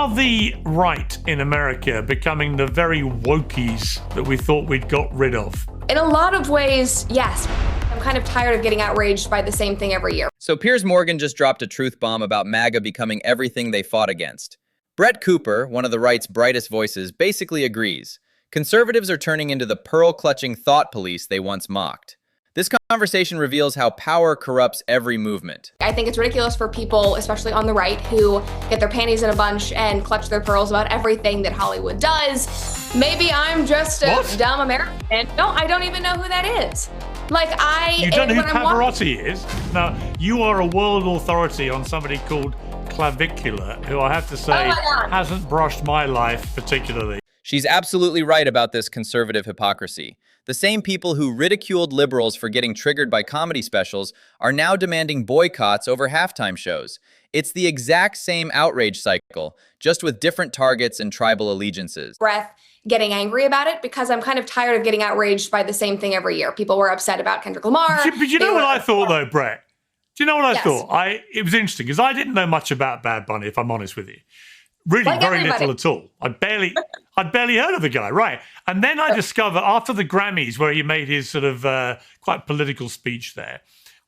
Are the right in America becoming the very wokies that we thought we'd got rid of? In a lot of ways, yes. I'm kind of tired of getting outraged by the same thing every year. So Piers Morgan just dropped a truth bomb about MAGA becoming everything they fought against. Brett Cooper, one of the right's brightest voices, basically agrees. Conservatives are turning into the pearl-clutching thought police they once mocked. This conversation reveals how power corrupts every movement. I think it's ridiculous for people, especially on the right, who get their panties in a bunch and clutch their pearls about everything that Hollywood does. Maybe I'm just a dumb American. No, I don't even know who that is. You don't know who Pavarotti is? Now, you are a world authority on somebody called Clavicular, who I have to say hasn't brushed my life particularly. She's absolutely right about this conservative hypocrisy. The same people who ridiculed liberals for getting triggered by comedy specials are now demanding boycotts over halftime shows. It's the exact same outrage cycle, just with different targets and tribal allegiances. Breath getting angry about it because I'm kind of tired of getting outraged by the same thing every year. People were upset about Kendrick Lamar. But you know what I thought though, Brett? Do you know what I thought? It was interesting because I didn't know much about Bad Bunny, if I'm honest with you. Really, very little at all. I'd barely heard of the guy, right? And then I discovered after the Grammys, where he made his sort of quite political speech there,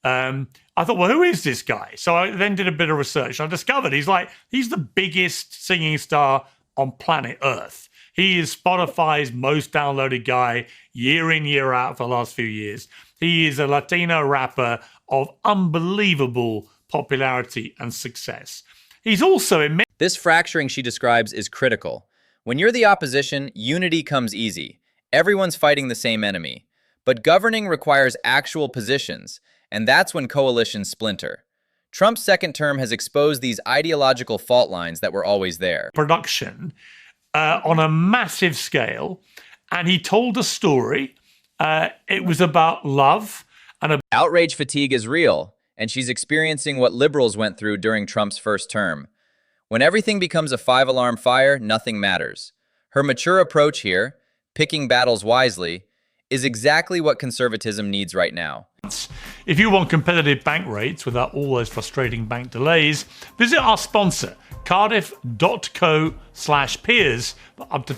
I thought, well, who is this guy? So I then did a bit of research. I discovered he's the biggest singing star on planet Earth. He is Spotify's most downloaded guy year in, year out for the last few years. He is a Latino rapper of unbelievable popularity and success. He's also in... This fracturing she describes is critical. When you're the opposition, unity comes easy. Everyone's fighting the same enemy. But governing requires actual positions, and that's when coalitions splinter. Trump's second term has exposed these ideological fault lines that were always there. Production on a massive scale, and he told a story. It was about love. Outrage fatigue is real, and she's experiencing what liberals went through during Trump's first term. When everything becomes a five-alarm fire, nothing matters. Her mature approach here, picking battles wisely, is exactly what conservatism needs right now. If you want competitive bank rates without all those frustrating bank delays, visit our sponsor, cardiff.co/Piers, for up to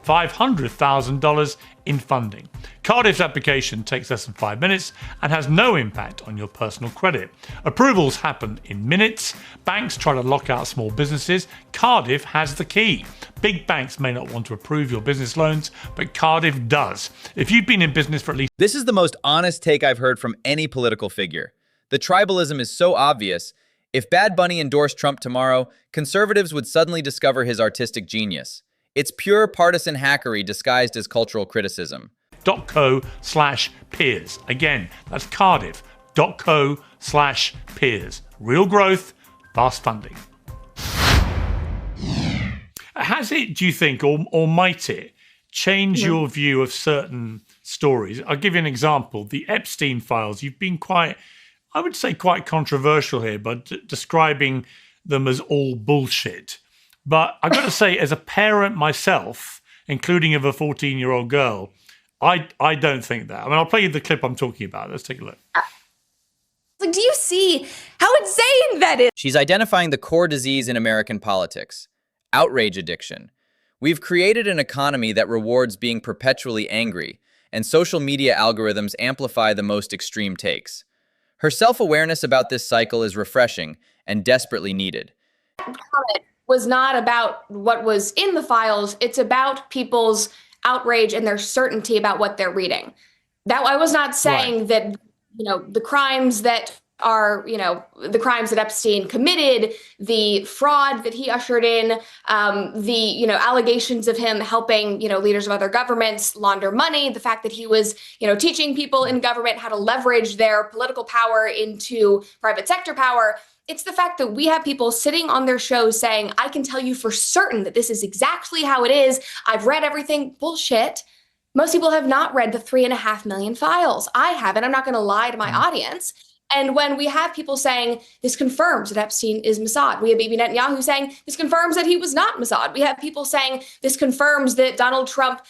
$500,000 in funding. Cardiff's application takes less than 5 minutes and has no impact on your personal credit. Approvals happen in minutes. Banks try to lock out small businesses. Cardiff has the key. Big banks may not want to approve your business loans, but Cardiff does. If you've been in business for at least... This is the most honest take I've heard from any political figure. The tribalism is so obvious. If Bad Bunny endorsed Trump tomorrow, conservatives would suddenly discover his artistic genius. It's pure partisan hackery disguised as cultural criticism. .co/Piers. Again, that's cardiff.co/Piers. Real growth, fast funding. Has it, do you think, or might it, change your view of certain stories? I'll give you an example. The Epstein files, you've been quite, I would say quite controversial here, but describing them as all bullshit. But I've got to say, as a parent myself, including of a 14-year-old girl, I don't think that. I mean, I'll play you the clip I'm talking about. Let's take a look. Do you see how insane that is? She's identifying the core disease in American politics, outrage addiction. We've created an economy that rewards being perpetually angry, and social media algorithms amplify the most extreme takes. Her self-awareness about this cycle is refreshing and desperately needed. Was not about what was in the files. It's about people's outrage and their certainty about what they're reading. That I was not saying that, the crimes that are, the crimes that Epstein committed, the fraud that he ushered in, the, allegations of him helping, leaders of other governments launder money, the fact that he was, teaching people in government how to leverage their political power into private sector power. It's the fact that we have people sitting on their shows saying, I can tell you for certain that this is exactly how it is. I've read everything. Bullshit. Most people have not read the 3.5 million files. I haven't. I'm not going to lie to my audience. And when we have people saying this confirms that Epstein is Mossad, we have Bibi Netanyahu saying this confirms that he was not Mossad. We have people saying this confirms that Donald Trump,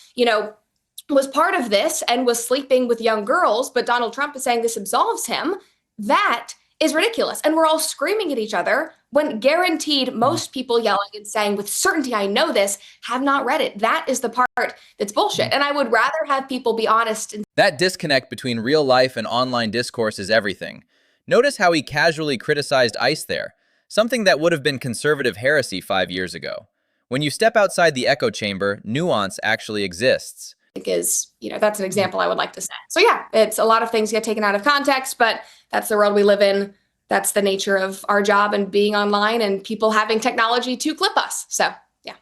was part of this and was sleeping with young girls, but Donald Trump is saying this absolves him. That is ridiculous. And we're all screaming at each other when guaranteed most people yelling and saying with certainty, I know this, have not read it. That is the part that's bullshit. And I would rather have people be honest. And that disconnect between real life and online discourse is everything. Notice how he casually criticized ICE there, something that would have been conservative heresy 5 years ago. When you step outside the echo chamber, nuance actually exists. Is, that's an example I would like to say. So yeah, it's a lot of things get taken out of context, but that's the world we live in. That's the nature of our job and being online and people having technology to clip us. So yeah.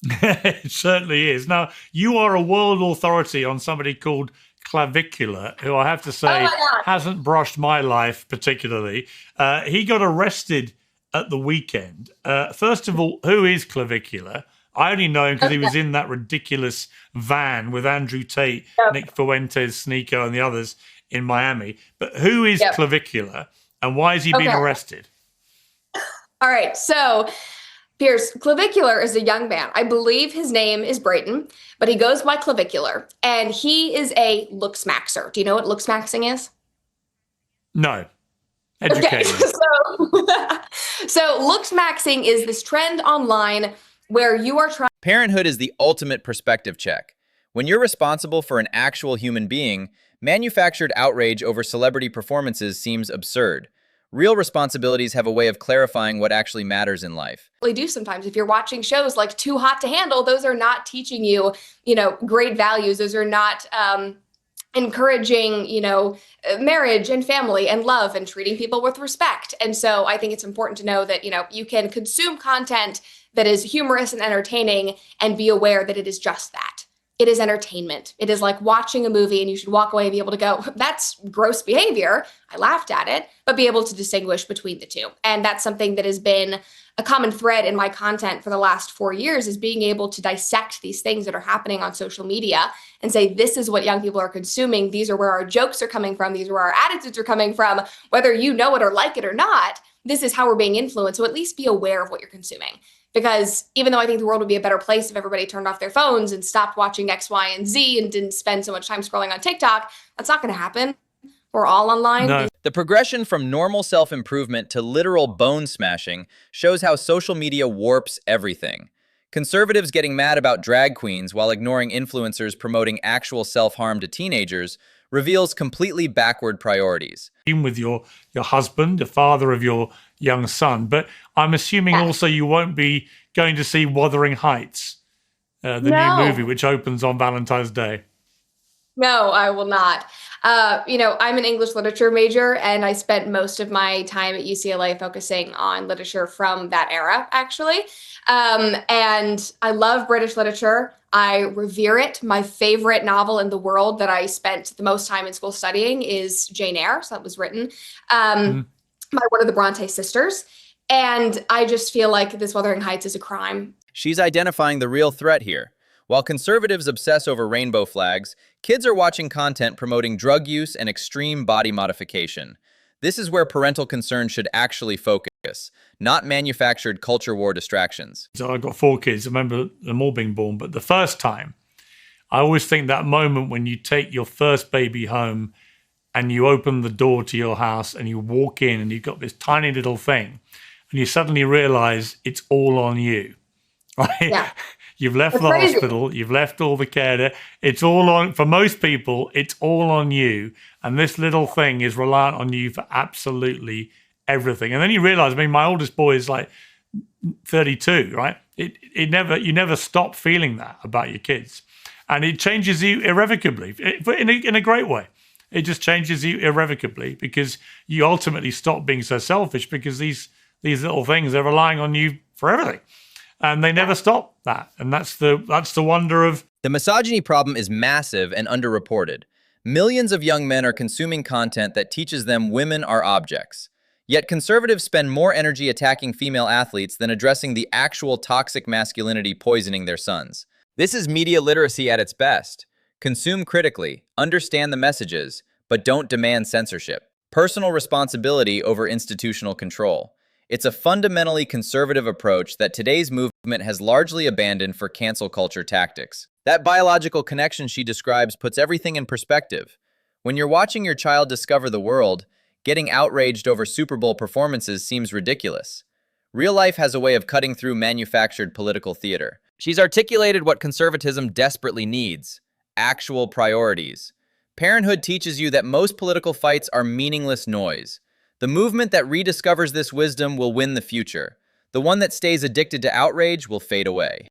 It certainly is. Now, you are a world authority on somebody called Clavicular, who I have to say hasn't brushed my life particularly. He got arrested at the weekend. First of all, who is Clavicular? I only know him because he was in that ridiculous van with Andrew Tate, Nick Fuentes, Sneeko, and the others in Miami. But who is Clavicular, and why is he being arrested? All right, so Piers, Clavicular is a young man. I believe his name is Brayton, but he goes by Clavicular, and he is a looksmaxer. Do you know what looksmaxing is? No. Educate me. So looksmaxing is this trend online where you are trying. Parenthood is the ultimate perspective check. When you're responsible for an actual human being, manufactured outrage over celebrity performances seems absurd. Real responsibilities have a way of clarifying what actually matters in life. Do sometimes if you're watching shows like Too Hot to Handle, those are not teaching you, great values. Those are not encouraging, marriage and family and love and treating people with respect. And so I think it's important to know that, you can consume content that is humorous and entertaining and be aware that it is just that. It is entertainment. It is like watching a movie and you should walk away and be able to go, that's gross behavior. I laughed at it, but be able to distinguish between the two. And that's something that has been a common thread in my content for the last 4 years, is being able to dissect these things that are happening on social media and say, this is what young people are consuming. These are where our jokes are coming from. These are where our attitudes are coming from. Whether you know it or like it or not, this is how we're being influenced. So at least be aware of what you're consuming. Because even though I think the world would be a better place if everybody turned off their phones and stopped watching X, Y, and Z and didn't spend so much time scrolling on TikTok, that's not going to happen. We're all online. No. The progression from normal self-improvement to literal bone smashing shows how social media warps everything. Conservatives getting mad about drag queens while ignoring influencers promoting actual self-harm to teenagers reveals completely backward priorities. With your husband, the father of your young son, but I'm assuming also you won't be going to see Wuthering Heights, the new movie, which opens on Valentine's Day. No, I will not. I'm an English literature major, and I spent most of my time at UCLA focusing on literature from that era, actually. And I love British literature. I revere it. My favorite novel in the world that I spent the most time in school studying is Jane Eyre. So that was written by one of the Bronte sisters. And I just feel like this Wuthering Heights is a crime. She's identifying the real threat here. While conservatives obsess over rainbow flags, kids are watching content promoting drug use and extreme body modification. This is where parental concern should actually focus, not manufactured culture war distractions. So I've got 4 kids. I remember them all being born. But the first time, I always think that moment when you take your first baby home and you open the door to your house and you walk in and you've got this tiny little thing and you suddenly realize it's all on you, right? Yeah. You've left the hospital, you've left all the care there. It's all on, for most people, it's all on you. And this little thing is reliant on you for absolutely everything. And then you realize, my oldest boy is like 32, right? You never stop feeling that about your kids. And it changes you irrevocably, in a great way. It just changes you irrevocably because you ultimately stop being so selfish because these little things, they're relying on you for everything. And they never stop that. And that's the wonder of... The misogyny problem is massive and underreported. Millions of young men are consuming content that teaches them women are objects. Yet conservatives spend more energy attacking female athletes than addressing the actual toxic masculinity poisoning their sons. This is media literacy at its best. Consume critically, understand the messages, but don't demand censorship. Personal responsibility over institutional control. It's a fundamentally conservative approach that today's movement has largely abandoned for cancel culture tactics. That biological connection she describes puts everything in perspective. When you're watching your child discover the world, getting outraged over Super Bowl performances seems ridiculous. Real life has a way of cutting through manufactured political theater. She's articulated what conservatism desperately needs: actual priorities. Parenthood teaches you that most political fights are meaningless noise. The movement that rediscovers this wisdom will win the future. The one that stays addicted to outrage will fade away.